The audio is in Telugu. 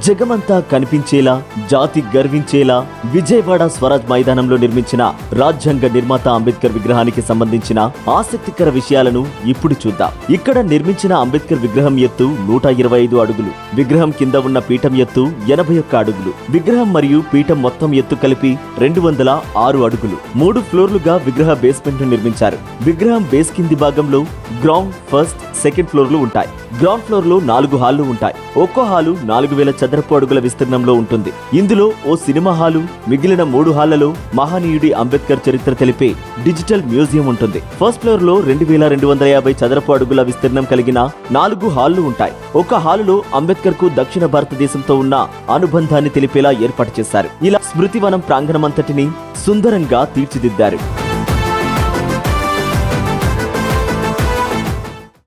జగమంతా కనిపించేలా, జాతి గర్వించేలా విజయవాడ స్వరాజ్ మైదానంలో నిర్మించిన రాజ్యాంగ నిర్మాత అంబేద్కర్ విగ్రహానికి సంబంధించిన ఆసక్తికర విషయాలను ఇప్పుడు చూద్దాం. ఇక్కడ నిర్మించిన అంబేద్కర్ విగ్రహం ఎత్తు 125 అడుగులు. విగ్రహం కింద ఉన్న పీఠం ఎత్తు 81 అడుగులు. విగ్రహం మరియు పీఠం మొత్తం ఎత్తు కలిపి 206 అడుగులు. 3 ఫ్లోర్లుగా విగ్రహ బేస్మెంట్ ను నిర్మించారు. విగ్రహం బేస్ కింది భాగంలో గ్రౌండ్, ఫస్ట్, సెకండ్ ఫ్లోర్లు ఉంటాయి. గ్రౌండ్ ఫ్లోర్ లో 4 హాళ్లు ఉంటాయి. ఒక్కో హాలు 4000 చదరపు అడుగుల విస్తీర్ణంలో ఉంటుంది. ఇందులో ఓ సినిమా హాలు, మిగిలిన 3 హాళ్లలో మహనీయుడి అంబేద్కర్ చరిత్ర తెలిపే డిజిటల్ మ్యూజియం ఉంటుంది. ఫస్ట్ ఫ్లోర్ లో 2250 చదరపు అడుగుల విస్తీర్ణం కలిగిన 4 హాళ్లు ఉంటాయి. ఒక హాలులో అంబేద్కర్ కు దక్షిణ భారతదేశంతో ఉన్న అనుబంధాన్ని తెలిపేలా ఏర్పాటు చేశారు. ఇలా స్మృతివనం ప్రాంగణమంతటిని సుందరంగా తీర్చిదిద్దారు.